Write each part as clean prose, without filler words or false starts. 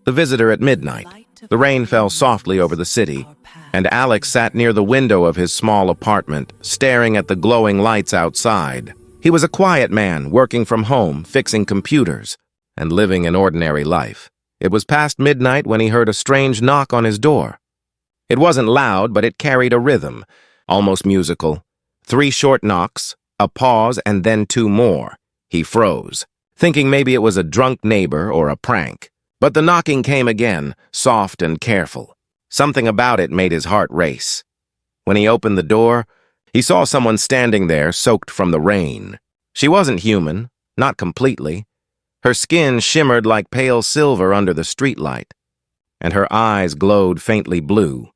The visitor at midnight. The rain fell softly over the city, and Alex sat near the window of his small apartment, staring at the glowing lights outside. He was a quiet man, working from home, fixing computers, and living an ordinary life. It was past midnight when he heard a strange knock on his door. It wasn't loud, but it carried a rhythm, almost musical. 3 short knocks, a pause, and then 2 more. He froze, thinking maybe it was a drunk neighbor or a prank. But the knocking came again, soft and careful. Something about it made his heart race. When he opened the door, he saw someone standing there, soaked from the rain. She wasn't human, not completely. Her skin shimmered like pale silver under the streetlight, and her eyes glowed faintly blue.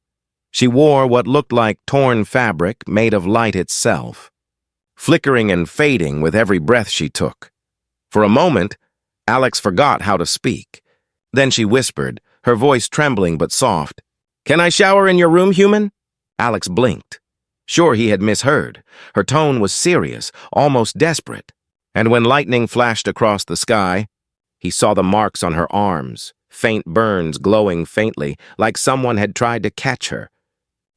She wore what looked like torn fabric made of light itself, flickering and fading with every breath she took. For a moment, Alex forgot how to speak. Then she whispered, her voice trembling but soft. "Can I shower in your room, human?" Alex blinked. Sure, he had misheard. Her tone was serious, almost desperate. And when lightning flashed across the sky, he saw the marks on her arms, faint burns glowing faintly, like someone had tried to catch her.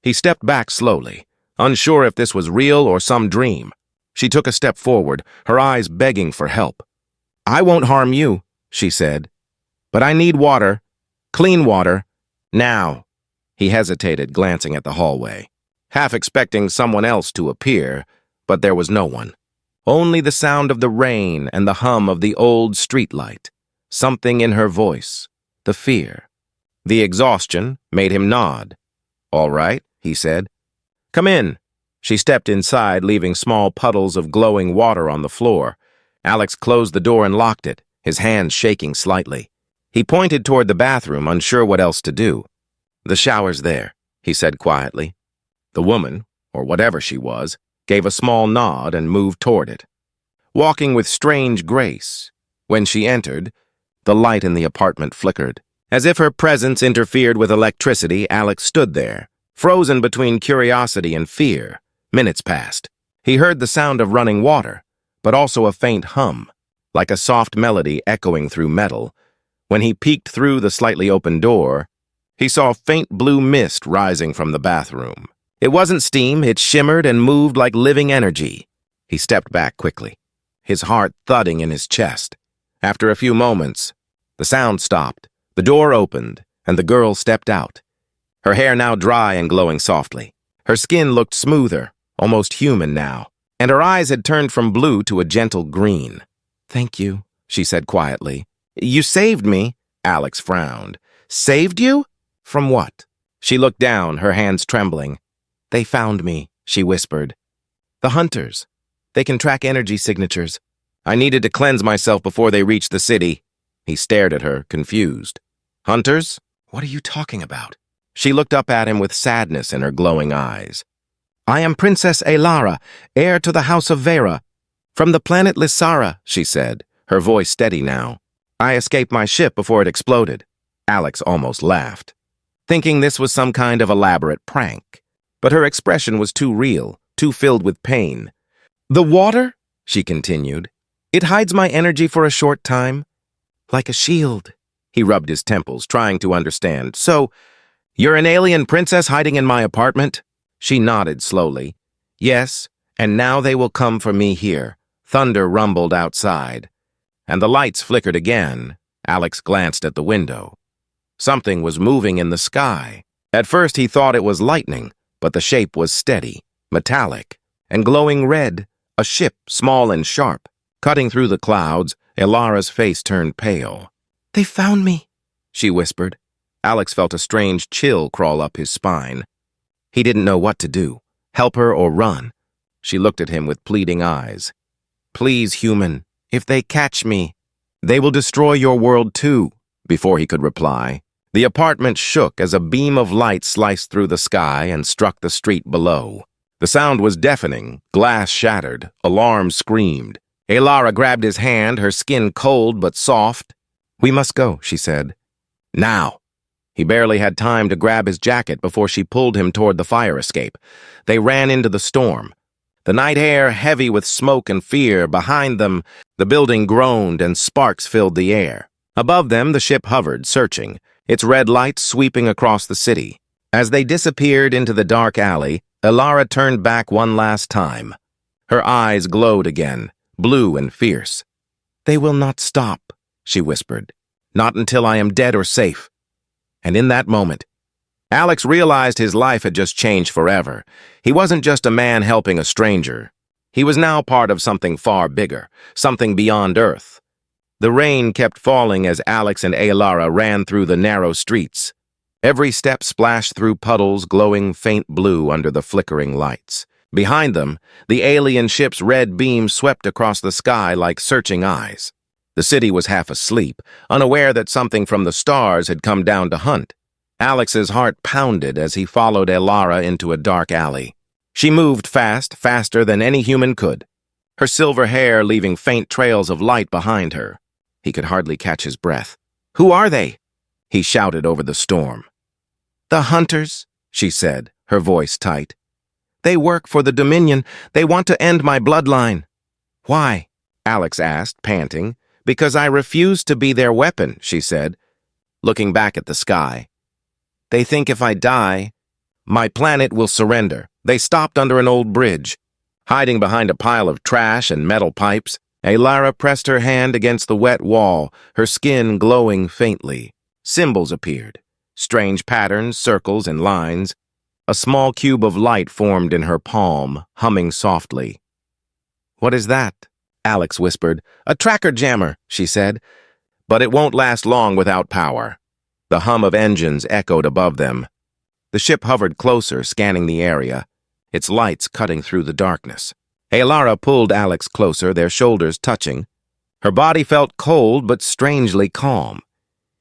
He stepped back slowly, unsure if this was real or some dream. She took a step forward, her eyes begging for help. "I won't harm you," she said. "But I need water, clean water, now." He hesitated, glancing at the hallway, half expecting someone else to appear, but there was no one. Only the sound of the rain and the hum of the old streetlight. Something in her voice, the fear. The exhaustion made him nod. "All right," he said. "Come in." She stepped inside, leaving small puddles of glowing water on the floor. Alex closed the door and locked it, his hands shaking slightly. He pointed toward the bathroom, unsure what else to do. "The shower's there," he said quietly. The woman, or whatever she was, gave a small nod and moved toward it, walking with strange grace. When she entered, the light in the apartment flickered. As if her presence interfered with electricity, Alex stood there, frozen between curiosity and fear. Minutes passed. He heard the sound of running water, but also a faint hum, like a soft melody echoing through metal. When he peeked through the slightly open door, he saw faint blue mist rising from the bathroom. It wasn't steam, it shimmered and moved like living energy. He stepped back quickly, his heart thudding in his chest. After a few moments, the sound stopped, the door opened, and the girl stepped out, her hair now dry and glowing softly. Her skin looked smoother, almost human now, and her eyes had turned from blue to a gentle green. "Thank you," she said quietly. "You saved me," Alex frowned. "Saved you? From what?" She looked down, her hands trembling. "They found me," she whispered. "The hunters. They can track energy signatures. I needed to cleanse myself before they reached the city." He stared at her, confused. "Hunters? What are you talking about?" She looked up at him with sadness in her glowing eyes. "I am Princess Aelara, heir to the House of Vera. From the planet Lysara," she said, her voice steady now. "I escaped my ship before it exploded." Alex almost laughed, thinking this was some kind of elaborate prank. But her expression was too real, too filled with pain. "The water," she continued, "it hides my energy for a short time. Like a shield." He rubbed his temples, trying to understand. "So, you're an alien princess hiding in my apartment?" She nodded slowly. "Yes, and now they will come for me here." Thunder rumbled outside, and the lights flickered again. Alex glanced at the window. Something was moving in the sky. At first he thought it was lightning, but the shape was steady, metallic, and glowing red, a ship small and sharp. Cutting through the clouds, Aelara's face turned pale. "They found me," she whispered. Alex felt a strange chill crawl up his spine. He didn't know what to do, help her or run. She looked at him with pleading eyes. "Please, human, if they catch me, they will destroy your world too." Before he could reply, the apartment shook as a beam of light sliced through the sky and struck the street below. The sound was deafening, glass shattered, alarms screamed. Aelara grabbed his hand, her skin cold but soft. "We must go," she said. "Now." He barely had time to grab his jacket before she pulled him toward the fire escape. They ran into the storm. The night air heavy with smoke and fear. Behind them, the building groaned and sparks filled the air. Above them, the ship hovered, searching, its red lights sweeping across the city. As they disappeared into the dark alley, Aelara turned back one last time. Her eyes glowed again, blue and fierce. "They will not stop," she whispered. "Not until I am dead or safe." And in that moment, Alex realized his life had just changed forever. He wasn't just a man helping a stranger. He was now part of something far bigger, something beyond Earth. The rain kept falling as Alex and Aelara ran through the narrow streets. Every step splashed through puddles glowing faint blue under the flickering lights. Behind them, the alien ship's red beams swept across the sky like searching eyes. The city was half asleep, unaware that something from the stars had come down to hunt. Alex's heart pounded as he followed Aelara into a dark alley. She moved fast, faster than any human could, her silver hair leaving faint trails of light behind her. He could hardly catch his breath. "Who are they?" he shouted over the storm. "The hunters," she said, her voice tight. "They work for the Dominion. They want to end my bloodline." "Why?" Alex asked, panting. "Because I refuse to be their weapon," she said, looking back at the sky. "They think if I die, my planet will surrender." They stopped under an old bridge. Hiding behind a pile of trash and metal pipes, Aelara pressed her hand against the wet wall, her skin glowing faintly. Symbols appeared, strange patterns, circles, and lines. A small cube of light formed in her palm, humming softly. "What is that?" Alex whispered. "A tracker jammer," she said. "But it won't last long without power." The hum of engines echoed above them. The ship hovered closer, scanning the area, its lights cutting through the darkness. Aelara pulled Alex closer, their shoulders touching. Her body felt cold but strangely calm.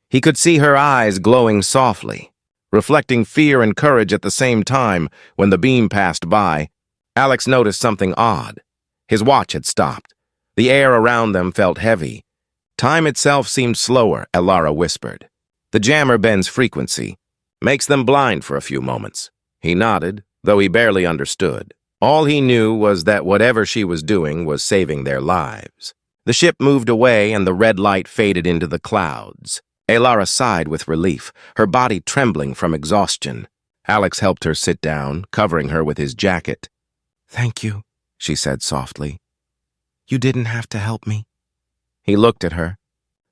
He could see her eyes glowing softly, reflecting fear and courage at the same time. When the beam passed by, Alex noticed something odd. His watch had stopped. The air around them felt heavy. "Time itself seemed slower," Aelara whispered. "The jammer bends frequency, makes them blind for a few moments." He nodded, though he barely understood. All he knew was that whatever she was doing was saving their lives. The ship moved away and the red light faded into the clouds. Aelara sighed with relief, her body trembling from exhaustion. Alex helped her sit down, covering her with his jacket. "Thank you," she said softly. "You didn't have to help me." He looked at her,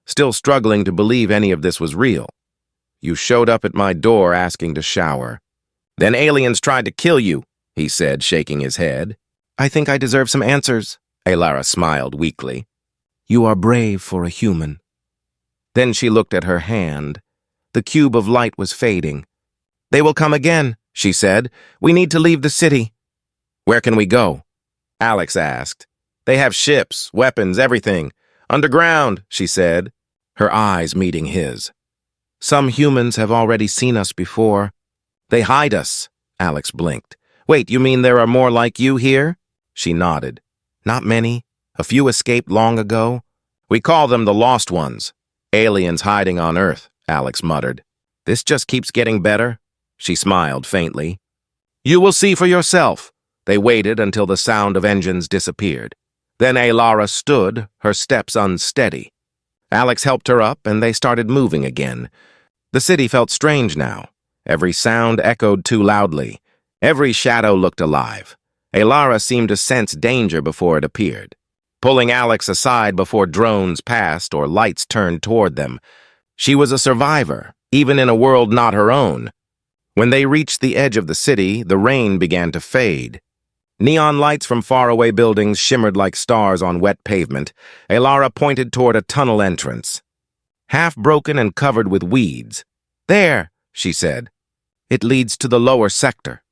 still struggling to believe any of this was real. "You showed up at my door asking to shower. Then aliens tried to kill you," he said, shaking his head. "I think I deserve some answers," Aelara smiled weakly. "You are brave for a human." Then she looked at her hand. The cube of light was fading. "They will come again," she said. "We need to leave the city." "Where can we go?" Alex asked. "They have ships, weapons, everything. Underground," she said, her eyes meeting his. "Some humans have already seen us before." "They hide us," Alex blinked. "Wait, you mean there are more like you here?" She nodded. "Not many. A few escaped long ago. We call them the Lost Ones. Aliens hiding on Earth," Alex muttered. "This just keeps getting better." She smiled faintly. "You will see for yourself." They waited until the sound of engines disappeared. Then Aelara stood, her steps unsteady. Alex helped her up, and they started moving again. The city felt strange now. Every sound echoed too loudly. Every shadow looked alive. Aelara seemed to sense danger before it appeared, pulling Alex aside before drones passed or lights turned toward them. She was a survivor, even in a world not her own. When they reached the edge of the city, the rain began to fade. Neon lights from faraway buildings shimmered like stars on wet pavement. Aelara pointed toward a tunnel entrance, half broken and covered with weeds. "There," she said. "It leads to the lower sector."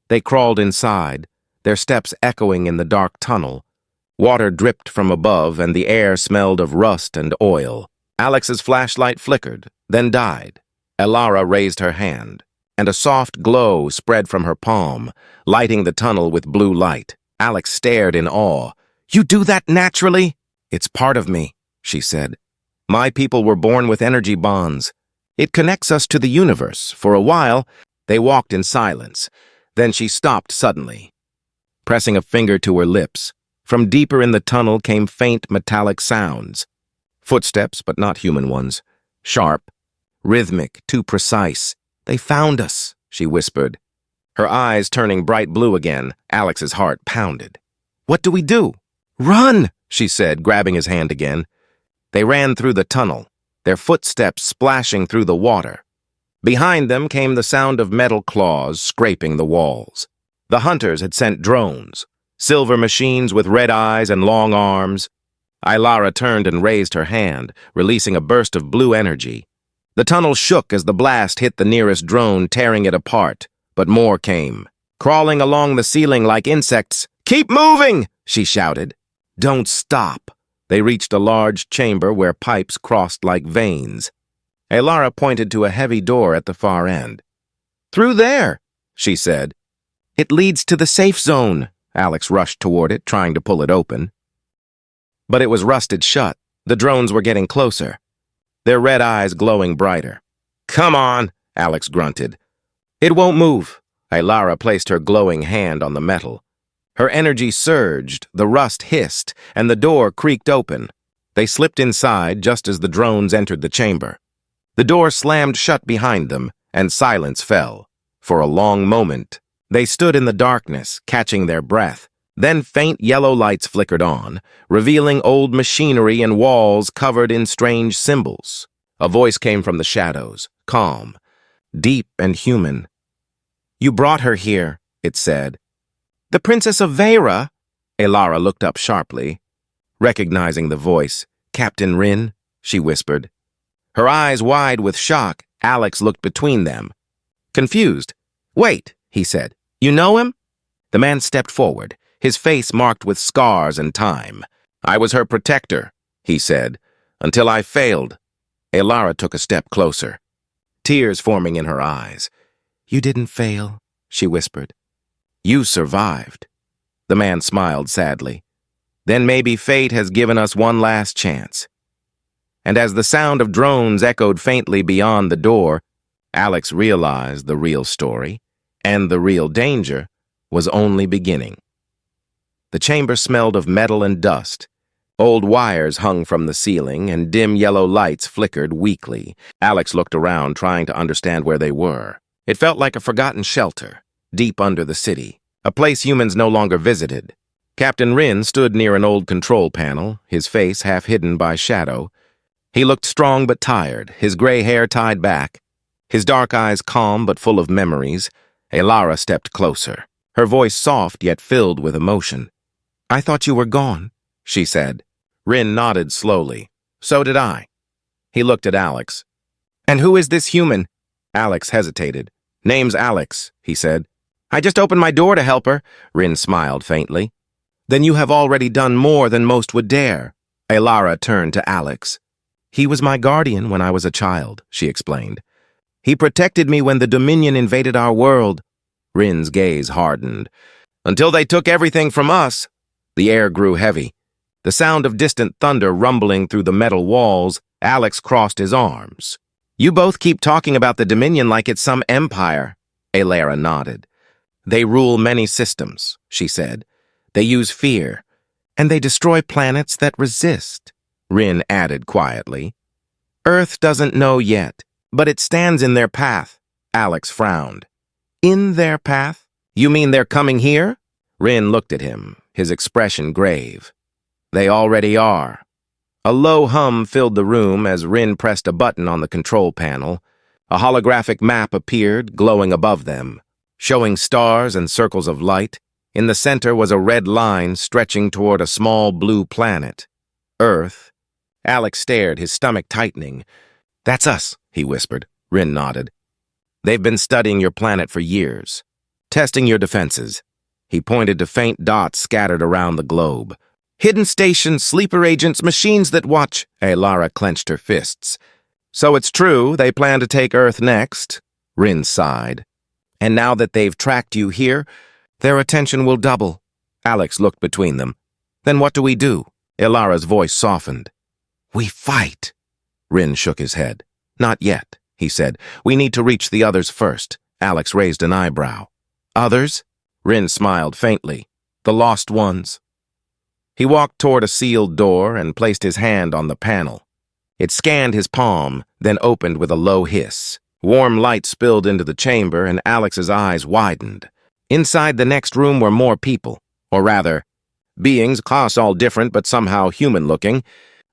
They crawled inside, their steps echoing in the dark tunnel. Water dripped from above, and the air smelled of rust and oil. Alex's flashlight flickered, then died. Aelara raised her hand, and a soft glow spread from her palm, lighting the tunnel with blue light. Alex stared in awe. "You do that naturally?" "It's part of me," she said. "My people were born with energy bonds. It connects us to the universe." For a while, they walked in silence. Then she stopped suddenly, pressing a finger to her lips. From deeper in the tunnel came faint metallic sounds. Footsteps, but not human ones. Sharp, rhythmic, too precise. "They found us," she whispered. Her eyes turning bright blue again, Alex's heart pounded. "What do we do?" "Run," she said, grabbing his hand again. They ran through the tunnel, their footsteps splashing through the water. Behind them came the sound of metal claws scraping the walls. The hunters had sent drones, silver machines with red eyes and long arms. Aelara turned and raised her hand, releasing a burst of blue energy. The tunnel shook as the blast hit the nearest drone, tearing it apart, but more came. Crawling along the ceiling like insects. "Keep moving!" she shouted. "Don't stop." They reached a large chamber where pipes crossed like veins. Aelara pointed to a heavy door at the far end. "Through there," she said. "It leads to the safe zone." Alex rushed toward it, trying to pull it open. But it was rusted shut. The drones were getting closer, their red eyes glowing brighter. "Come on," Alex grunted. "It won't move." Aelara placed her glowing hand on the metal. Her energy surged, the rust hissed, and the door creaked open. They slipped inside just as the drones entered the chamber. The door slammed shut behind them, and silence fell. For a long moment, they stood in the darkness, catching their breath. Then faint yellow lights flickered on, revealing old machinery and walls covered in strange symbols. A voice came from the shadows, calm, deep and human. "You brought her here," it said. "The Princess Aelara?" Aelara looked up sharply, recognizing the voice. "Captain Rin," she whispered. Her eyes wide with shock, Alex looked between them. Confused. "Wait," he said. "You know him?" The man stepped forward, his face marked with scars and time. "I was her protector," he said, "until I failed." Aelara took a step closer, tears forming in her eyes. "You didn't fail," she whispered. "You survived." The man smiled sadly. "Then maybe fate has given us one last chance." And as the sound of drones echoed faintly beyond the door, Alex realized the real story, and the real danger, was only beginning. The chamber smelled of metal and dust. Old wires hung from the ceiling, and dim yellow lights flickered weakly. Alex looked around, trying to understand where they were. It felt like a forgotten shelter, deep under the city, a place humans no longer visited. Captain Rin stood near an old control panel, his face half hidden by shadow. He looked strong but tired, his gray hair tied back, his dark eyes calm but full of memories. Aelara stepped closer, her voice soft yet filled with emotion. "I thought you were gone," she said. Rin nodded slowly. "So did I." He looked at Alex. "And who is this human?" Alex hesitated. "Name's Alex," he said. "I just opened my door to help her," Rin smiled faintly. "Then you have already done more than most would dare." Aelara turned to Alex. "He was my guardian when I was a child," she explained. "He protected me when the Dominion invaded our world." Rin's gaze hardened. "Until they took everything from us." The air grew heavy. The sound of distant thunder rumbling through the metal walls. Alex crossed his arms. "You both keep talking about the Dominion like it's some empire." Aelara nodded. "They rule many systems," she said. "They use fear, and they destroy planets that resist." Rin added quietly. "Earth doesn't know yet, but it stands in their path." Alex frowned. "In their path? You mean they're coming here?" Rin looked at him, his expression grave. "They already are." A low hum filled the room as Rin pressed a button on the control panel. A holographic map appeared, glowing above them, showing stars and circles of light. In the center was a red line stretching toward a small blue planet. Earth. Alex stared, his stomach tightening. "That's us," he whispered. Rin nodded. "They've been studying your planet for years, testing your defenses." He pointed to faint dots scattered around the globe. "Hidden stations, sleeper agents, machines that watch." Aelara clenched her fists. "So it's true, they plan to take Earth next?" Rin sighed. "And now that they've tracked you here, their attention will double." Alex looked between them. "Then what do we do?" Aelara's voice softened. "We fight." Rin shook his head. "Not yet," he said. "We need to reach the others first." Alex raised an eyebrow. "Others?" Rin smiled faintly. "The lost ones." He walked toward a sealed door and placed his hand on the panel. It scanned his palm, then opened with a low hiss. Warm light spilled into the chamber, and Alex's eyes widened. Inside the next room were more people, or rather, beings, class all different but somehow human-looking.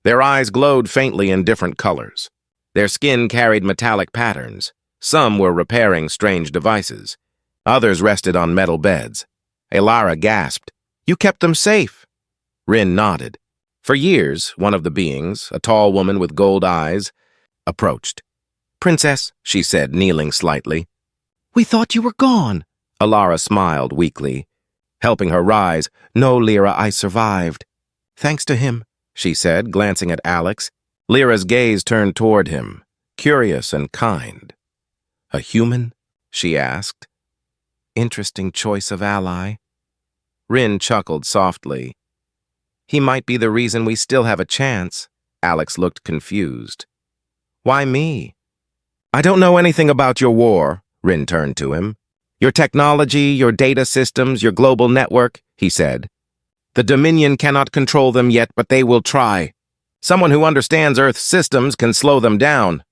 Their eyes glowed faintly in different colors. Their skin carried metallic patterns. Some were repairing strange devices. Others rested on metal beds. Aelara gasped. "You kept them safe." Rin nodded. For years, one of the beings, a tall woman with gold eyes, approached. "Princess," she said, kneeling slightly. "We thought you were gone." Aelara smiled weakly, helping her rise. "No, Lyra, I survived." "Thanks to him," she said, glancing at Alex. Lyra's gaze turned toward him, curious and kind. "A human?" she asked. "Interesting choice of ally." Rin chuckled softly. "He might be the reason we still have a chance." Alex looked confused. "Why me?" "I don't know anything about your war," Rin turned to him. "Your technology, your data systems, your global network," he said. "The Dominion cannot control them yet, but they will try. Someone who understands Earth's systems can slow them down."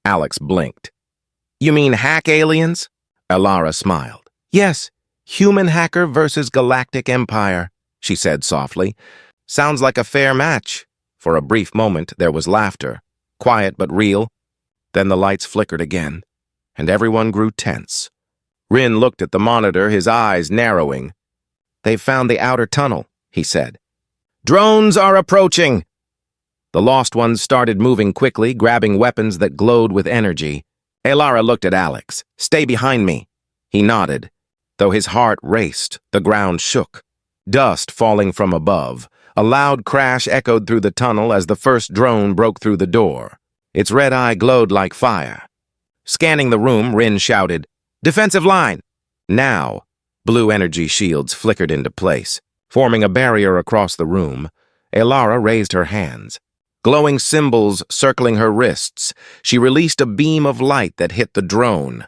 Alex blinked. "You mean hack aliens?" Aelara smiled. "Yes, human hacker versus galactic empire," she said softly. "Sounds like a fair match." For a brief moment, there was laughter, quiet but real. Then the lights flickered again, and everyone grew tense. Rin looked at the monitor, his eyes narrowing. "They've found the outer tunnel," he said. "Drones are approaching!" The Lost Ones started moving quickly, grabbing weapons that glowed with energy. Aelara looked at Alex. "Stay behind me." He nodded. Though his heart raced, the ground shook. Dust falling from above. A loud crash echoed through the tunnel as the first drone broke through the door. Its red eye glowed like fire. Scanning the room, Rin shouted, "Defensive line!" Now, blue energy shields flickered into place, forming a barrier across the room. Aelara raised her hands. Glowing symbols circling her wrists, she released a beam of light that hit the drone,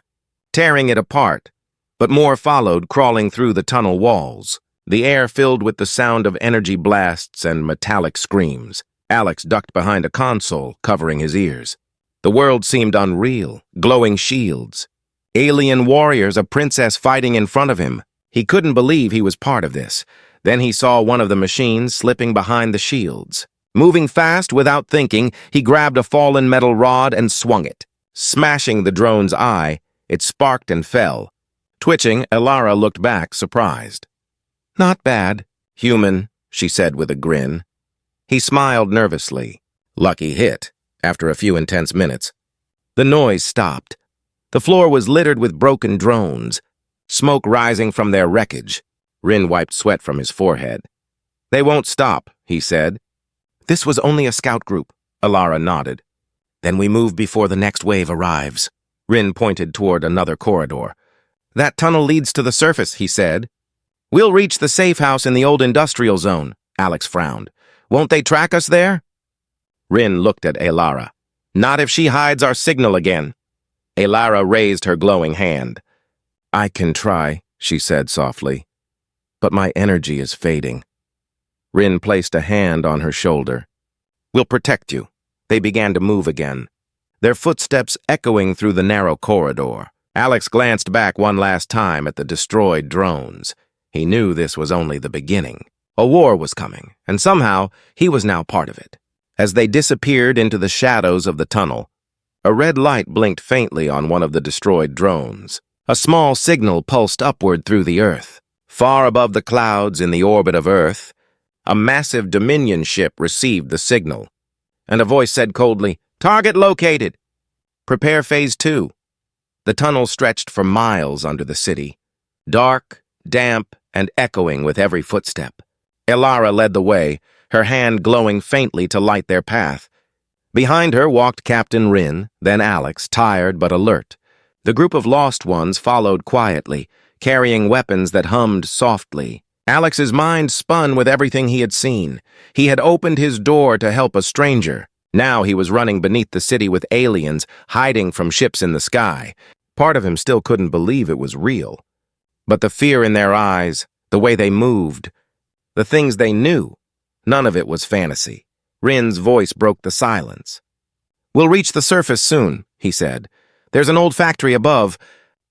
tearing it apart, but more followed, crawling through the tunnel walls. The air filled with the sound of energy blasts and metallic screams. Alex ducked behind a console, covering his ears. The world seemed unreal, glowing shields. Alien warriors, a princess fighting in front of him. He couldn't believe he was part of this. Then he saw one of the machines slipping behind the shields. Moving fast, without thinking, he grabbed a fallen metal rod and swung it. Smashing the drone's eye, it sparked and fell. Twitching, Aelara looked back, surprised. "Not bad, human," she said with a grin. He smiled nervously. Lucky hit, after a few intense minutes. The noise stopped. The floor was littered with broken drones, smoke rising from their wreckage. Rin wiped sweat from his forehead. "They won't stop," he said. "This was only a scout group," Aelara nodded. "Then we move before the next wave arrives." Rin pointed toward another corridor. "That tunnel leads to the surface," he said. "We'll reach the safe house in the old industrial zone," Alex frowned. "Won't they track us there?" Rin looked at Aelara. "Not if she hides our signal again." Aelara raised her glowing hand. "I can try," she said softly, "but my energy is fading." Rin placed a hand on her shoulder. "We'll protect you." They began to move again, their footsteps echoing through the narrow corridor. Alex glanced back one last time at the destroyed drones. He knew this was only the beginning. A war was coming, and somehow he was now part of it. As they disappeared into the shadows of the tunnel, a red light blinked faintly on one of the destroyed drones. A small signal pulsed upward through the earth. Far above the clouds in the orbit of Earth, a massive Dominion ship received the signal, and a voice said coldly, "Target located. Prepare Phase 2. The tunnel stretched for miles under the city, dark, damp, and echoing with every footstep. Aelara led the way, her hand glowing faintly to light their path. Behind her walked Captain Rin, then Alex, tired but alert. The group of Lost Ones followed quietly, carrying weapons that hummed softly. Alex's mind spun with everything he had seen. He had opened his door to help a stranger. Now he was running beneath the city with aliens, hiding from ships in the sky. Part of him still couldn't believe it was real. But the fear in their eyes, the way they moved, the things they knew, none of it was fantasy. Rin's voice broke the silence. We'll reach the surface soon, he said. There's an old factory above.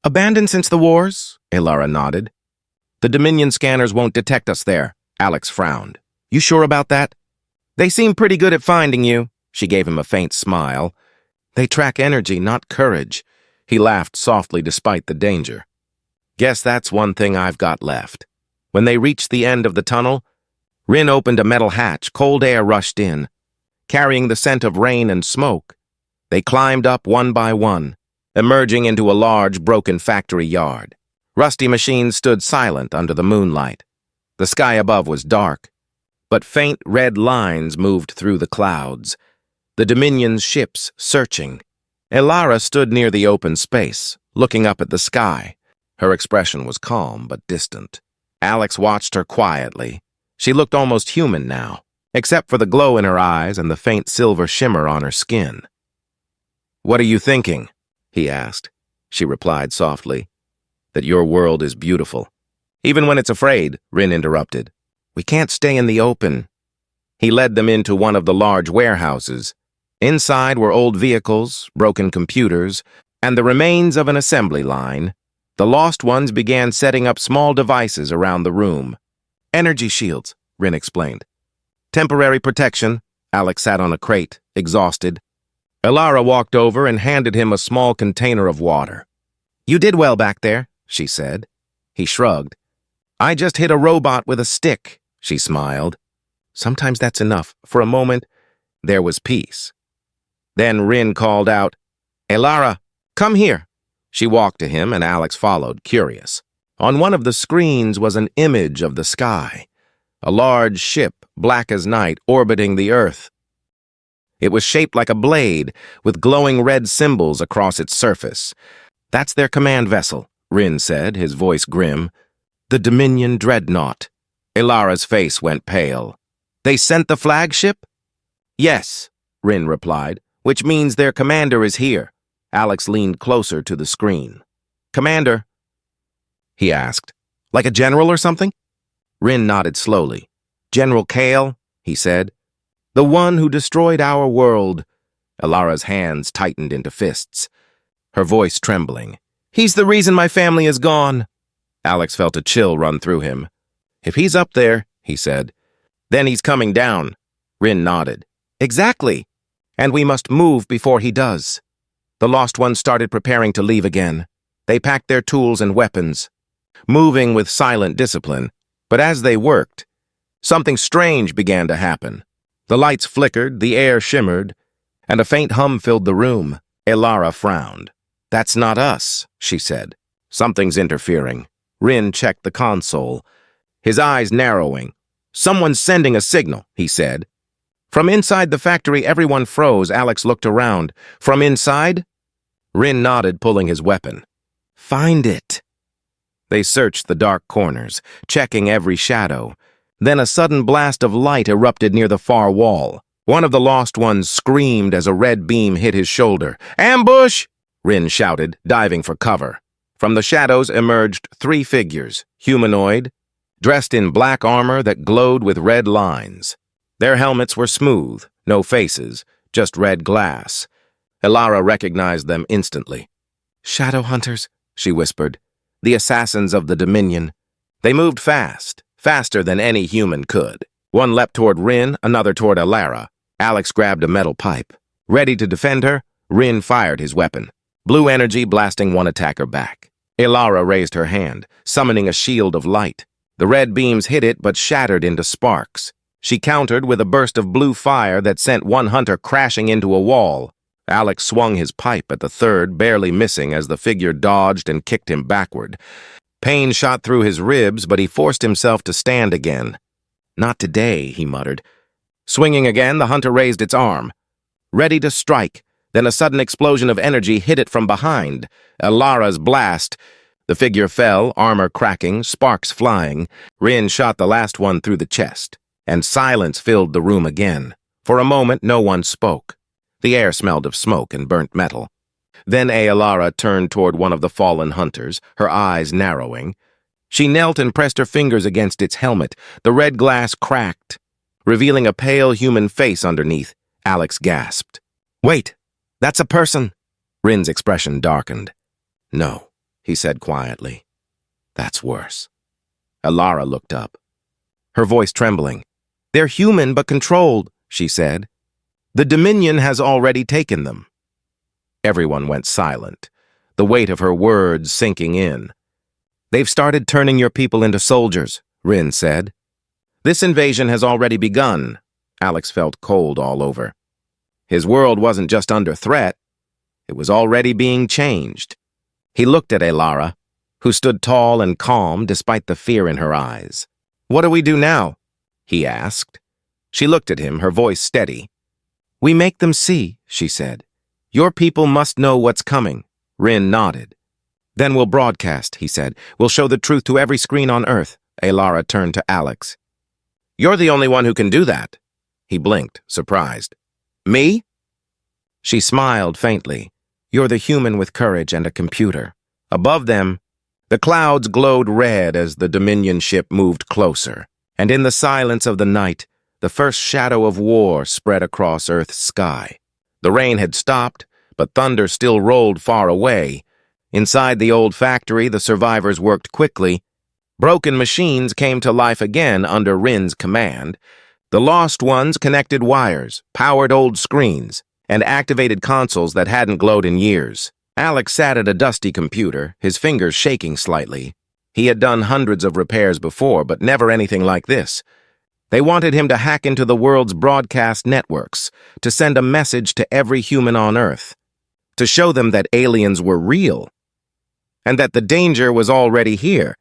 Abandoned since the wars? Aelara nodded. The Dominion scanners won't detect us there, Alex frowned. You sure about that? They seem pretty good at finding you. She gave him a faint smile. They track energy, not courage. He laughed softly despite the danger. Guess that's one thing I've got left. When they reached the end of the tunnel, Rin opened a metal hatch. Cold air rushed in, carrying the scent of rain and smoke. They climbed up one by one, emerging into a large, broken factory yard. Rusty machines stood silent under the moonlight. The sky above was dark, but faint red lines moved through the clouds. The Dominion's ships searching. Aelara stood near the open space, looking up at the sky. Her expression was calm but distant. Alex watched her quietly. She looked almost human now, except for the glow in her eyes and the faint silver shimmer on her skin. "What are you thinking?" he asked. She replied softly, "That your world is beautiful." "Even when it's afraid," Rin interrupted. "We can't stay in the open." He led them into one of the large warehouses. Inside were old vehicles, broken computers, and the remains of an assembly line. The lost ones began setting up small devices around the room. "Energy shields," Rin explained. "Temporary protection." Alex sat on a crate, exhausted. Aelara walked over and handed him a small container of water. "You did well back there," she said. He shrugged. "I just hit a robot with a stick," she smiled. "Sometimes that's enough." For a moment, there was peace. Then Rin called out, "Aelara, come here." She walked to him, and Alex followed, curious. On one of the screens was an image of the sky, a large ship, black as night, orbiting the Earth. It was shaped like a blade, with glowing red symbols across its surface. "That's their command vessel," Rin said, his voice grim. "The Dominion Dreadnought." Aelara's face went pale. "They sent the flagship?" "Yes," Rin replied, "which means their commander is here." Alex leaned closer to the screen. "Commander?" he asked. "Like a general or something?" Rin nodded slowly. "General Kale," he said. "The one who destroyed our world." Aelara's hands tightened into fists, her voice trembling. "He's the reason my family is gone." Alex felt a chill run through him. "If he's up there," he said, "then he's coming down." Rin nodded. "Exactly. And we must move before he does." The lost ones started preparing to leave again. They packed their tools and weapons, moving with silent discipline. But as they worked, something strange began to happen. The lights flickered, the air shimmered, and a faint hum filled the room. Aelara frowned. "That's not us," she said. "Something's interfering." Rin checked the console, his eyes narrowing. "Someone's sending a signal," he said. From inside the factory, everyone froze. Alex looked around. "From inside?" Rin nodded, pulling his weapon. "Find it." They searched the dark corners, checking every shadow. Then a sudden blast of light erupted near the far wall. One of the lost ones screamed as a red beam hit his shoulder. "Ambush!" Rin shouted, diving for cover. From the shadows emerged 3 figures, humanoid, dressed in black armor that glowed with red lines. Their helmets were smooth, no faces, just red glass. Aelara recognized them instantly. "Shadow hunters," she whispered. "The assassins of the Dominion." They moved fast, faster than any human could. One leapt toward Rin, another toward Aelara. Alex grabbed a metal pipe. Ready to defend her, Rin fired his weapon, blue energy blasting one attacker back. Aelara raised her hand, summoning a shield of light. The red beams hit it but shattered into sparks. She countered with a burst of blue fire that sent one hunter crashing into a wall. Alex swung his pipe at the third, barely missing as the figure dodged and kicked him backward. Pain shot through his ribs, but he forced himself to stand again. "Not today," he muttered. Swinging again, the hunter raised its arm, ready to strike. Then a sudden explosion of energy hit it from behind. Aelara's blast. The figure fell, armor cracking, sparks flying. Rin shot the last one through the chest, and silence filled the room again. For a moment, no one spoke. The air smelled of smoke and burnt metal. Then Aelara turned toward one of the fallen hunters, her eyes narrowing. She knelt and pressed her fingers against its helmet. The red glass cracked, revealing a pale human face underneath. Alex gasped. "Wait!" That's a person. Rin's expression darkened. No, he said quietly. That's worse. Aelara looked up, her voice trembling. They're human but controlled, she said. The Dominion has already taken them. Everyone went silent, the weight of her words sinking in. They've started turning your people into soldiers, Rin said. This invasion has already begun. Alex felt cold all over. His world wasn't just under threat, it was already being changed. He looked at Aelara, who stood tall and calm despite the fear in her eyes. What do we do now? He asked. She looked at him, her voice steady. We make them see, she said. Your people must know what's coming. Rin nodded. Then we'll broadcast, he said. We'll show the truth to every screen on Earth. Aelara turned to Alex. You're the only one who can do that. He blinked, surprised. Me? She smiled faintly. You're the human with courage and a computer. Above them, the clouds glowed red as the Dominion ship moved closer, and in the silence of the night, the first shadow of war spread across Earth's sky. The rain had stopped, but thunder still rolled far away. Inside the old factory, the survivors worked quickly. Broken machines came to life again under Rin's command. The lost ones connected wires, powered old screens, and activated consoles that hadn't glowed in years. Alex sat at a dusty computer, his fingers shaking slightly. He had done hundreds of repairs before, but never anything like this. They wanted him to hack into the world's broadcast networks, to send a message to every human on Earth, to show them that aliens were real, and that the danger was already here.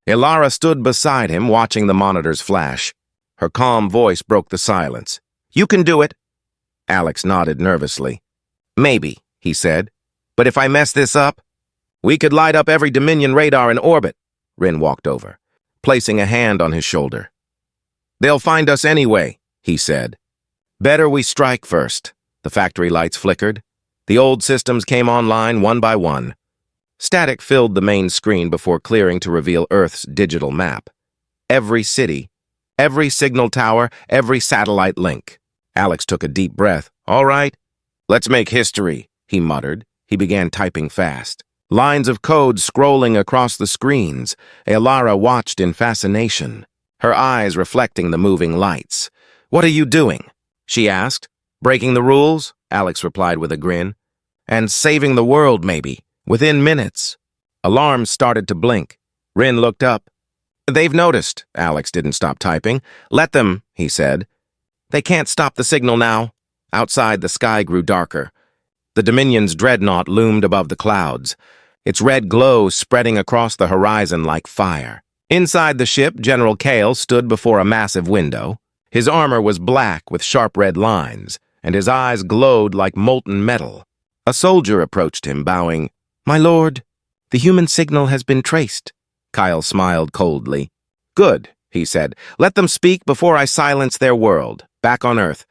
Aelara stood beside him, watching the monitors flash. Her calm voice broke the silence. You can do it. Alex nodded nervously. Maybe, he said. But if I mess this up, we could light up every Dominion radar in orbit. Rin walked over, placing a hand on his shoulder. They'll find us anyway, he said. Better we strike first. The factory lights flickered. The old systems came online one by one. Static filled the main screen before clearing to reveal Earth's digital map. Every city, every signal tower, every satellite link. Alex took a deep breath. All right, let's make history, he muttered. He began typing fast. Lines of code scrolling across the screens. Aelara watched in fascination, her eyes reflecting the moving lights. What are you doing? She asked. Breaking the rules? Alex replied with a grin. And saving the world, maybe. Within minutes. Alarms started to blink. Rin looked up. They've noticed. Alex didn't stop typing. Let them, he said. They can't stop the signal now. Outside, the sky grew darker. The Dominion's dreadnought loomed above the clouds, its red glow spreading across the horizon like fire. Inside the ship, General Kale stood before a massive window. His armor was black with sharp red lines, and his eyes glowed like molten metal. A soldier approached him, bowing. My lord, the human signal has been traced. Kyle smiled coldly. Good, he said. Let them speak before I silence their world. Back on Earth.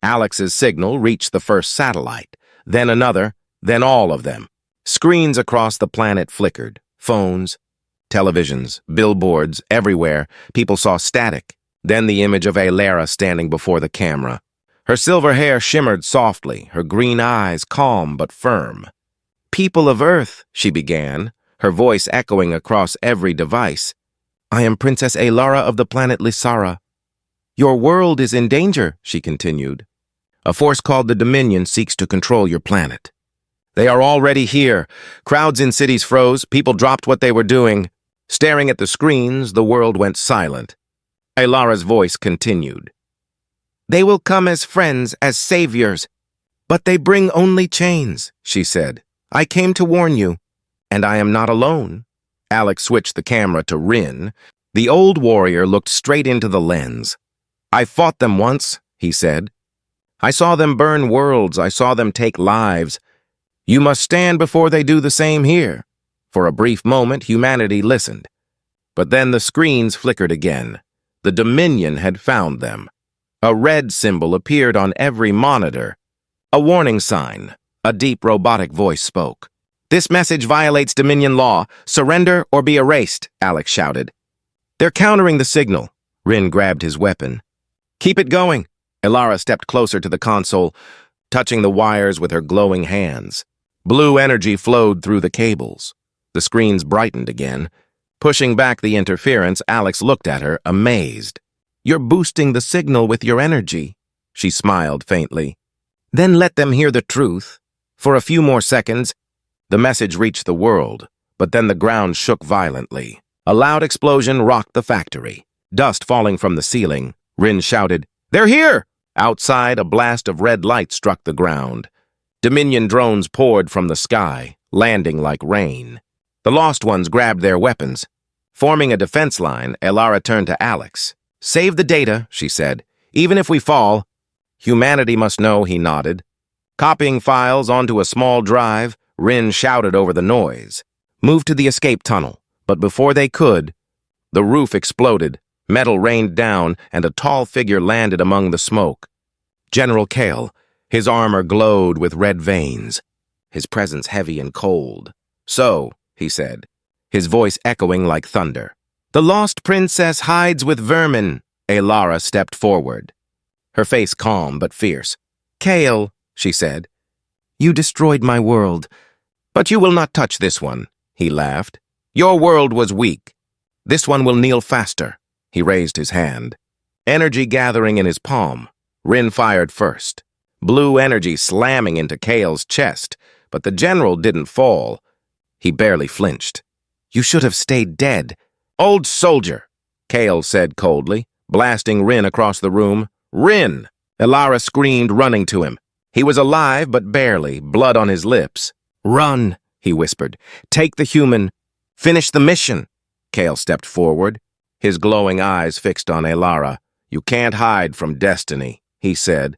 Alex's signal reached the first satellite, then another, then all of them. Screens across the planet flickered. Phones, televisions, billboards, everywhere. People saw static. Then the image of Aelara standing before the camera. Her silver hair shimmered softly, her green eyes calm but firm. People of Earth, she began, her voice echoing across every device. I am Princess Aelara of the planet Lysara. Your world is in danger, she continued. A force called the Dominion seeks to control your planet. They are already here. Crowds in cities froze, people dropped what they were doing. Staring at the screens, the world went silent. Aelara's voice continued. They will come as friends, as saviors. But they bring only chains, she said. I came to warn you, and I am not alone. Alex switched the camera to Rin. The old warrior looked straight into the lens. I fought them once, he said. I saw them burn worlds, I saw them take lives. You must stand before they do the same here. For a brief moment, humanity listened. But then the screens flickered again. The Dominion had found them. A red symbol appeared on every monitor. A warning sign. A deep robotic voice spoke. This message violates Dominion law. Surrender or be erased, Alex shouted. They're countering the signal. Rin grabbed his weapon. Keep it going. Aelara stepped closer to the console. touching the wires with her glowing hands. Blue energy flowed through the cables. The screens brightened again. Pushing back the interference, Alex looked at her, amazed. "You're boosting the signal with your energy," she smiled faintly. "Then let them hear the truth." For a few more seconds, the message reached the world, but then the ground shook violently. A loud explosion rocked the factory. Dust falling from the ceiling, Rin shouted, "They're here!" Outside, a blast of red light struck the ground. Dominion drones poured from the sky, landing like rain. The Lost Ones grabbed their weapons. Forming a defense line, Aelara turned to Alex. "Save the data," she said. "Even if we fall." "Humanity must know," he nodded. Copying files onto a small drive, Rin shouted over the noise. "Move to the escape tunnel." But before they could, the roof exploded, metal rained down, and a tall figure landed among the smoke. General Kale. His armor glowed with red veins, his presence heavy and cold. "So," he said, his voice echoing like thunder. "The lost princess hides with vermin." Aelara stepped forward, her face calm but fierce. "Kale," she said, "you destroyed my world, but you will not touch this one," he laughed. "Your world was weak. This one will kneel faster." He raised his hand, energy gathering in his palm. Rin fired first, blue energy slamming into Kale's chest, but the general didn't fall. He barely flinched. "You should have stayed dead." "Old soldier," Kale said coldly, blasting Rin across the room. "Rin!" Aelara screamed, running to him. He was alive, but barely, blood on his lips. "Run," he whispered. "Take the human. Finish the mission." Kale stepped forward, his glowing eyes fixed on Aelara. "You can't hide from destiny," he said.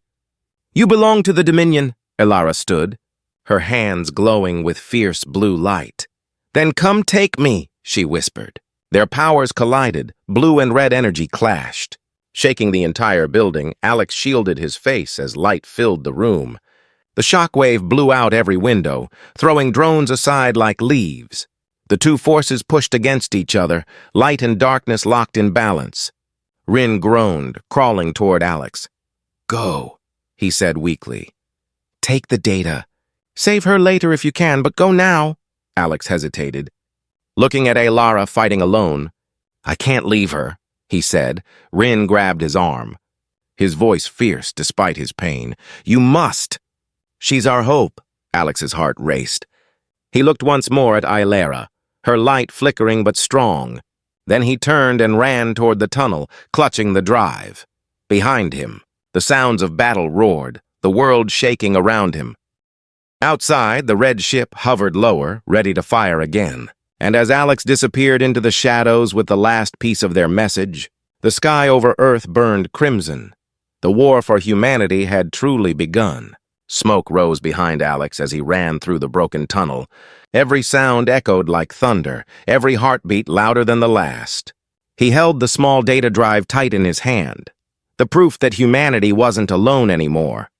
"You belong to the Dominion." Aelara stood, her hands glowing with fierce blue light. "Then come take me," she whispered. Their powers collided, blue and red energy clashed. Shaking the entire building, Alex shielded his face as light filled the room. The shockwave blew out every window, throwing drones aside like leaves. The two forces pushed against each other, light and darkness locked in balance. Rin groaned, crawling toward Alex. "Go," he said weakly. "Take the data. Save her later if you can, but go now." Alex hesitated, looking at Aelara fighting alone. "I can't leave her," he said. Rin grabbed his arm, his voice fierce despite his pain. "You must." "She's our hope." Alex's heart raced. He looked once more at Aelara, her light flickering but strong. Then he turned and ran toward the tunnel, clutching the drive. Behind him, the sounds of battle roared, the world shaking around him. Outside, the red ship hovered lower, ready to fire again. And as Alex disappeared into the shadows with the last piece of their message, the sky over Earth burned crimson. The war for humanity had truly begun. Smoke rose behind Alex as he ran through the broken tunnel. Every sound echoed like thunder, every heartbeat louder than the last. He held the small data drive tight in his hand, the proof that humanity wasn't alone anymore.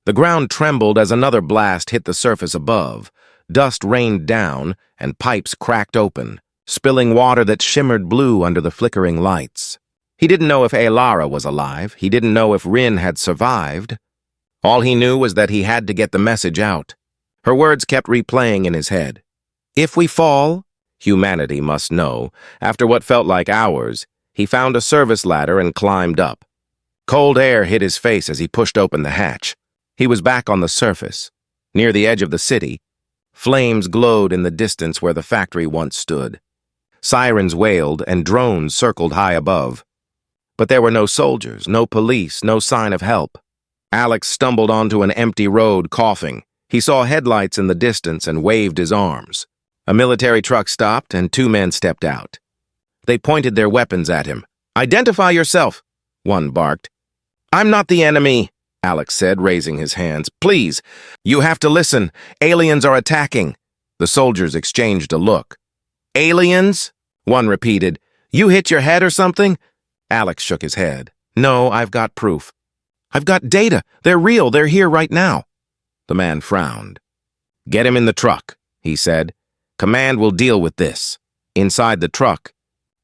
The ground trembled as another blast hit the surface above. Dust rained down, and pipes cracked open, spilling water that shimmered blue under the flickering lights. He didn't know if Aelara was alive. He didn't know if Rin had survived. All he knew was that he had to get the message out. Her words kept replaying in his head. "If we fall, humanity must know." After what felt like hours, he found a service ladder and climbed up. Cold air hit his face as he pushed open the hatch. He was back on the surface, near the edge of the city. Flames glowed in the distance where the factory once stood. Sirens wailed and drones circled high above. But there were no soldiers, no police, no sign of help. Alex stumbled onto an empty road, coughing. He saw headlights in the distance and waved his arms. A military truck stopped and two men stepped out. They pointed their weapons at him. "Identify yourself," one barked. "I'm not the enemy," Alex said, raising his hands. "Please, you have to listen. Aliens are attacking." The soldiers exchanged a look. "Aliens?" one repeated. "You hit your head or something?" Alex shook his head. "No, I've got proof. I've got data. They're real. They're here right now." The man frowned. "Get him in the truck," he said. "Command will deal with this." Inside the truck,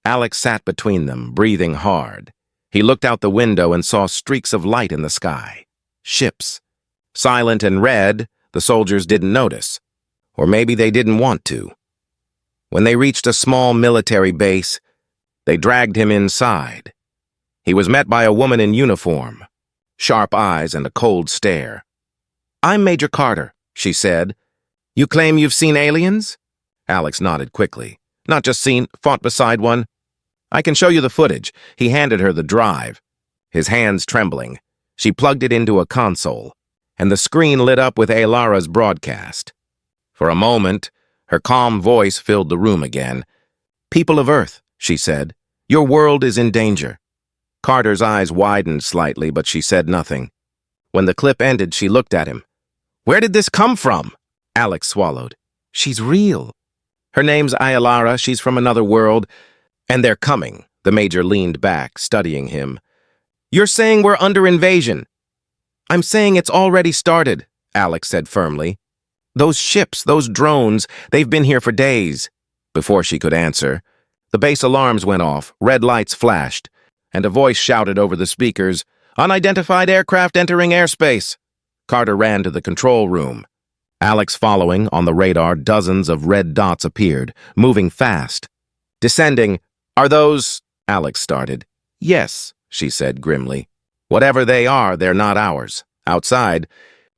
Alex sat between them, breathing hard. He looked out the window and saw streaks of light in the sky. Ships. Silent and red, the soldiers didn't notice. Or maybe they didn't want to. When they reached a small military base, they dragged him inside. He was met by a woman in uniform, sharp eyes and a cold stare. "I'm Major Carter," she said. "You claim you've seen aliens?" Alex nodded quickly. "Not just seen, fought beside one. I can show you the footage." He handed her the drive, his hands trembling. She plugged it into a console, and the screen lit up with Aelara's broadcast. For a moment, her calm voice filled the room again. "People of Earth," she said, "your world is in danger." Carter's eyes widened slightly, but she said nothing. When the clip ended, she looked at him. "Where did this come from?" Alex swallowed. "She's real. Her name's Aelara, she's from another world, and they're coming." The Major leaned back, studying him. "You're saying we're under invasion?" "I'm saying it's already started," Alex said firmly. "Those ships, those drones, they've been here for days." Before she could answer, the base alarms went off, red lights flashed, and a voice shouted over the speakers, "Unidentified aircraft entering airspace." Carter ran to the control room. Alex following, on the radar, dozens of red dots appeared, moving fast. "Descending. Are those—" Alex started. "Yes," she said grimly. "Whatever they are, they're not ours." Outside,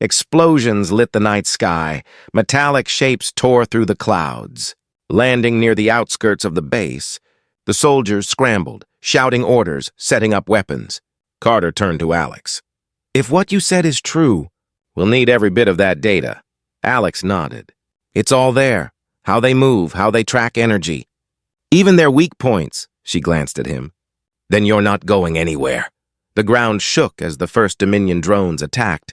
explosions lit the night sky. Metallic shapes tore through the clouds. Landing near the outskirts of the base, the soldiers scrambled, shouting orders, setting up weapons. Carter turned to Alex. "If what you said is true, we'll need every bit of that data." Alex nodded. "It's all there. How they move, how they track energy. Even their weak points." She glanced at him. "Then you're not going anywhere." The ground shook as the first Dominion drones attacked.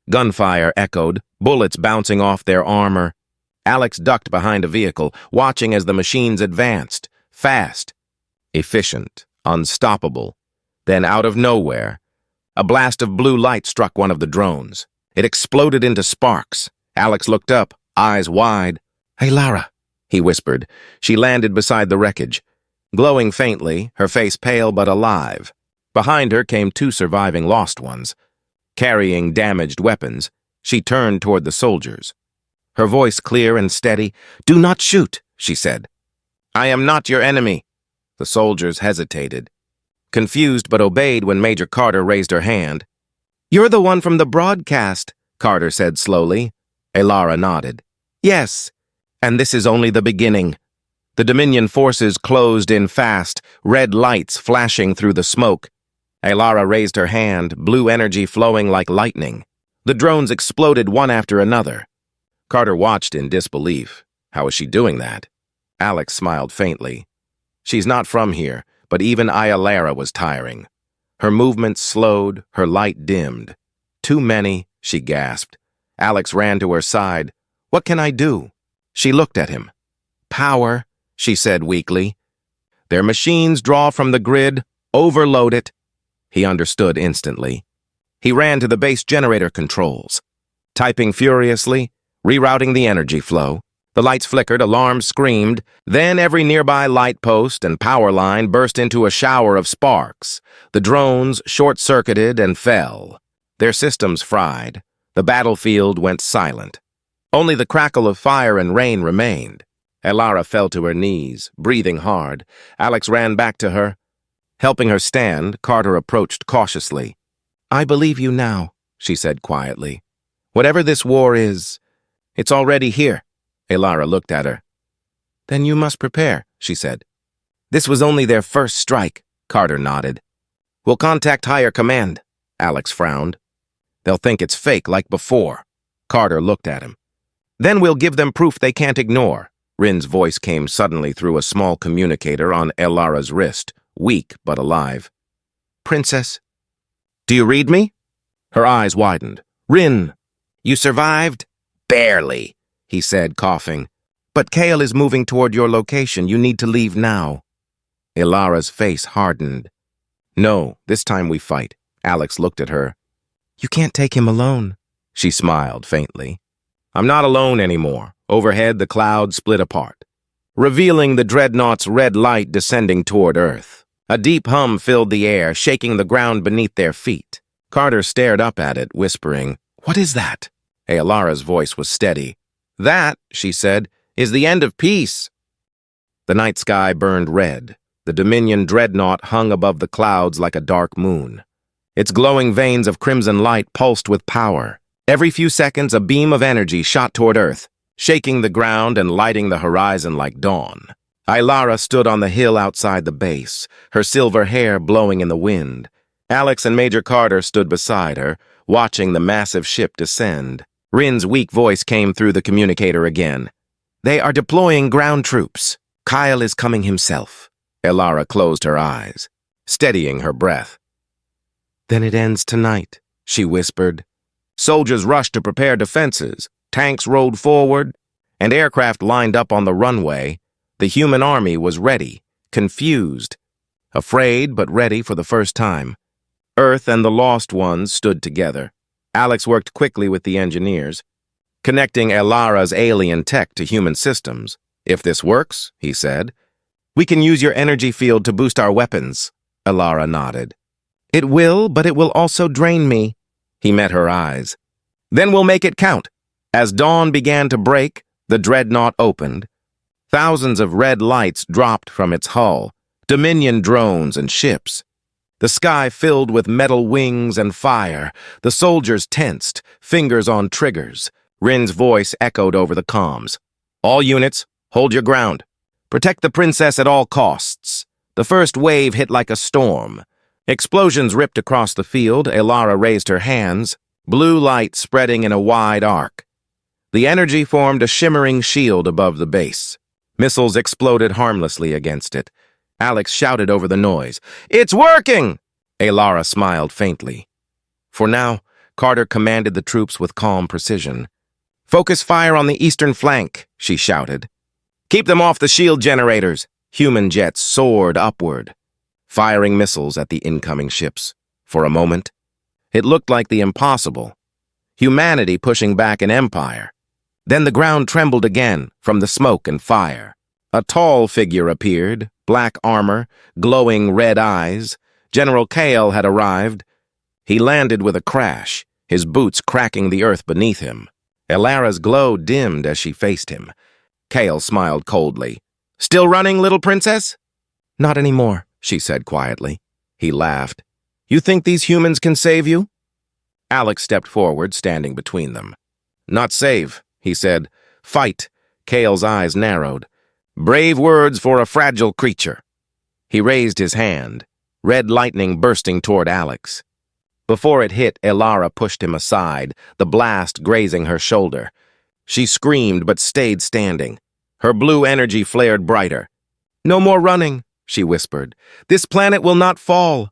Gunfire echoed, bullets bouncing off their armor. Alex ducked behind a vehicle, watching as the machines advanced. Fast, efficient, unstoppable. Then, out of nowhere, a blast of blue light struck one of the drones. It exploded into sparks. Alex looked up, eyes wide. "Aelara," he whispered. She landed beside the wreckage, glowing faintly, her face pale but alive. Behind her came two surviving lost ones. Carrying damaged weapons, she turned toward the soldiers. Her voice clear and steady. "Do not shoot," she said. "I am not your enemy." The soldiers hesitated, confused but obeyed when Major Carter raised her hand. "You're the one from the broadcast," Carter said slowly. Aelara nodded. "Yes, and this is only the beginning." The Dominion forces closed in fast, red lights flashing through the smoke. Aelara raised her hand, blue energy flowing like lightning. The drones exploded one after another. Carter watched in disbelief. How was she doing that? Alex smiled faintly. "She's not from here, but even Aelara was tiring. Her movements slowed, her light dimmed. Too many," she gasped. Alex ran to her side. "What can I do?" She looked at him. "Power," she said weakly. "Their machines draw from the grid. Overload it." He understood instantly. He ran to the base generator controls, typing furiously, rerouting the energy flow. The lights flickered, alarms screamed, then every nearby light post and power line burst into a shower of sparks. The drones short-circuited and fell. Their systems fried. The battlefield went silent. Only the crackle of fire and rain remained. Aelara fell to her knees, breathing hard. Alex ran back to her. Helping her stand, Carter approached cautiously. "I believe you now," she said quietly. "Whatever this war is, it's already here." Aelara looked at her. "Then you must prepare," she said. "This was only their first strike," Carter nodded. "We'll contact higher command," Alex frowned. "They'll think it's fake like before." Carter looked at him. "Then we'll give them proof they can't ignore." Rin's voice came suddenly through a small communicator on Aelara's wrist, weak but alive. "Princess, do you read me?" Her eyes widened. "Rin, you survived?" "Barely," he said, coughing. "But Kale is moving toward your location. You need to leave now." Aelara's face hardened. "No, this time we fight." Alex looked at her. "You can't take him alone." She smiled faintly. "I'm not alone anymore." Overhead, the clouds split apart, revealing the dreadnought's red light descending toward Earth. A deep hum filled the air, shaking the ground beneath their feet. Carter stared up at it, whispering, What is that? Aelara's voice was steady. That, she said, is the end of peace. The night sky burned red. The Dominion dreadnought hung above the clouds like a dark moon. Its glowing veins of crimson light pulsed with power. Every few seconds, a beam of energy shot toward Earth, shaking the ground and lighting the horizon like dawn. Aelara stood on the hill outside the base, her silver hair blowing in the wind. Alex and Major Carter stood beside her, watching the massive ship descend. Rin's weak voice came through the communicator again. They are deploying ground troops. Kyle is coming himself. Aelara closed her eyes, steadying her breath. Then it ends tonight, she whispered. Soldiers rushed to prepare defenses. Tanks rolled forward, and aircraft lined up on the runway. The human army was ready, confused, afraid but ready for the first time. Earth and the Lost Ones stood together. Alex worked quickly with the engineers, connecting Aelara's alien tech to human systems. If this works, he said, we can use your energy field to boost our weapons. Aelara nodded. It will, but it will also drain me. He met her eyes. Then we'll make it count. As dawn began to break, the dreadnought opened. Thousands of red lights dropped from its hull, Dominion drones and ships. The sky filled with metal wings and fire. The soldiers tensed, fingers on triggers. Rin's voice echoed over the comms. All units, hold your ground. Protect the princess at all costs. The first wave hit like a storm. Explosions ripped across the field. Aelara raised her hands, blue light spreading in a wide arc. The energy formed a shimmering shield above the base. Missiles exploded harmlessly against it. Alex shouted over the noise. It's working! Aelara smiled faintly. For now, Carter commanded the troops with calm precision. Focus fire on the eastern flank, she shouted. Keep them off the shield generators. Human jets soared upward, firing missiles at the incoming ships. For a moment, it looked like the impossible. Humanity pushing back an empire. Then the ground trembled again from the smoke and fire. A tall figure appeared, black armor, glowing red eyes. General Kale had arrived. He landed with a crash, his boots cracking the earth beneath him. Aelara's glow dimmed as she faced him. Kale smiled coldly. Still running, little princess? Not anymore, she said quietly. He laughed. You think these humans can save you? Alex stepped forward, standing between them. Not save, he said. Fight. Kale's eyes narrowed. Brave words for a fragile creature. He raised his hand, red lightning bursting toward Alex. Before it hit, Aelara pushed him aside, the blast grazing her shoulder. She screamed but stayed standing. Her blue energy flared brighter. No more running, she whispered. This planet will not fall.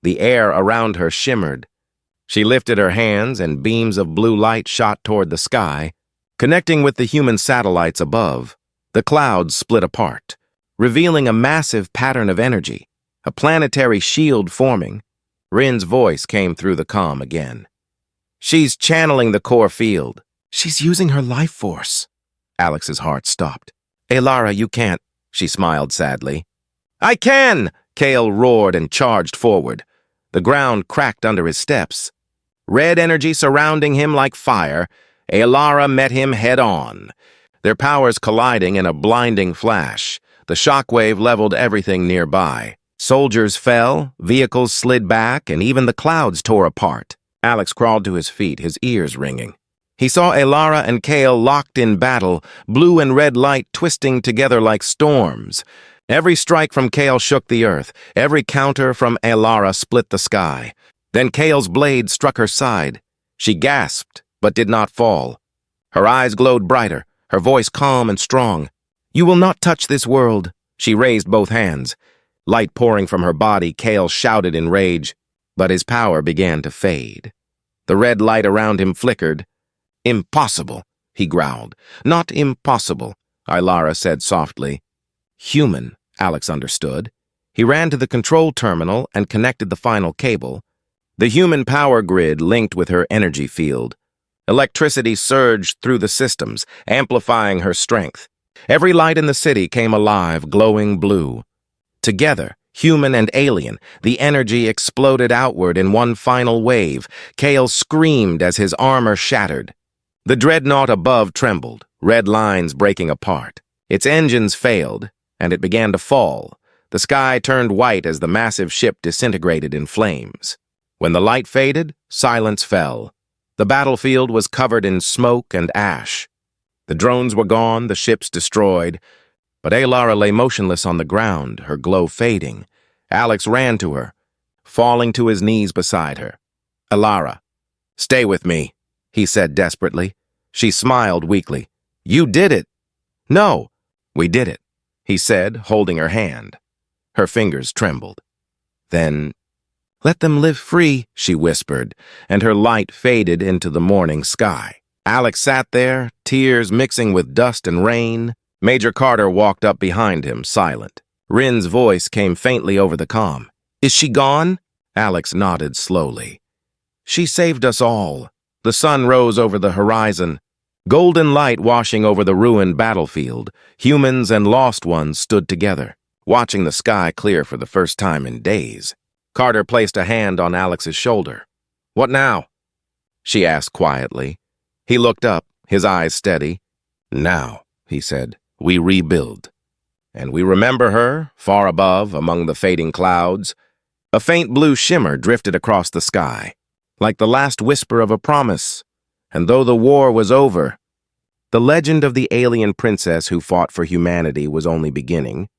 The air around her shimmered. She lifted her hands and beams of blue light shot toward the sky, connecting with the human satellites above. The clouds split apart, revealing a massive pattern of energy, a planetary shield forming. Rin's voice came through the comm again. She's channeling the core field. She's using her life force. Alex's heart stopped. Aelara, you can't, she smiled sadly. I can! Kale roared and charged forward. The ground cracked under his steps. Red energy surrounding him like fire, Aelara met him head-on. Their powers colliding in a blinding flash. The shockwave leveled everything nearby. Soldiers fell, vehicles slid back, and even the clouds tore apart. Alex crawled to his feet, his ears ringing. He saw Aelara and Kale locked in battle, blue and red light twisting together like storms. Every strike from Kale shook the earth. Every counter from Aelara split the sky. Then Kale's blade struck her side. She gasped, but did not fall. Her eyes glowed brighter, her voice calm and strong. You will not touch this world. She raised both hands. Light pouring from her body, Kale shouted in rage, but his power began to fade. The red light around him flickered. Impossible, he growled. Not impossible, Aelara said softly. Human, Alex understood. He ran to the control terminal and connected the final cable. The human power grid linked with her energy field. Electricity surged through the systems, amplifying her strength. Every light in the city came alive, glowing blue. Together, Human and alien, the energy exploded outward in one final wave. Kale screamed as his armor shattered. The dreadnought above trembled, red lines breaking apart. Its engines failed, and it began to fall. The sky turned white as the massive ship disintegrated in flames. When the light faded, silence fell. The battlefield was covered in smoke and ash. The drones were gone, the ships destroyed, but Aelara lay motionless on the ground, her glow fading. Alex ran to her, falling to his knees beside her. "Aelara, stay with me," he said desperately. She smiled weakly. "You did it." "No, we did it," he said, holding her hand. Her fingers trembled. "Then let them live free," she whispered, and her light faded into the morning sky. Alex sat there, tears mixing with dust and rain. Major Carter walked up behind him, silent. Rin's voice came faintly over the comm. "Is she gone?" Alex nodded slowly. "She saved us all." The sun rose over the horizon. Golden light washing over the ruined battlefield. Humans and lost ones stood together, watching the sky clear for the first time in days. Carter placed a hand on Alex's shoulder. "What now?" she asked quietly. He looked up, his eyes steady. "Now," he said, "we rebuild." And we remember her, far above, among the fading clouds. A faint blue shimmer drifted across the sky, like the last whisper of a promise. And though the war was over, the legend of the alien princess who fought for humanity was only beginning.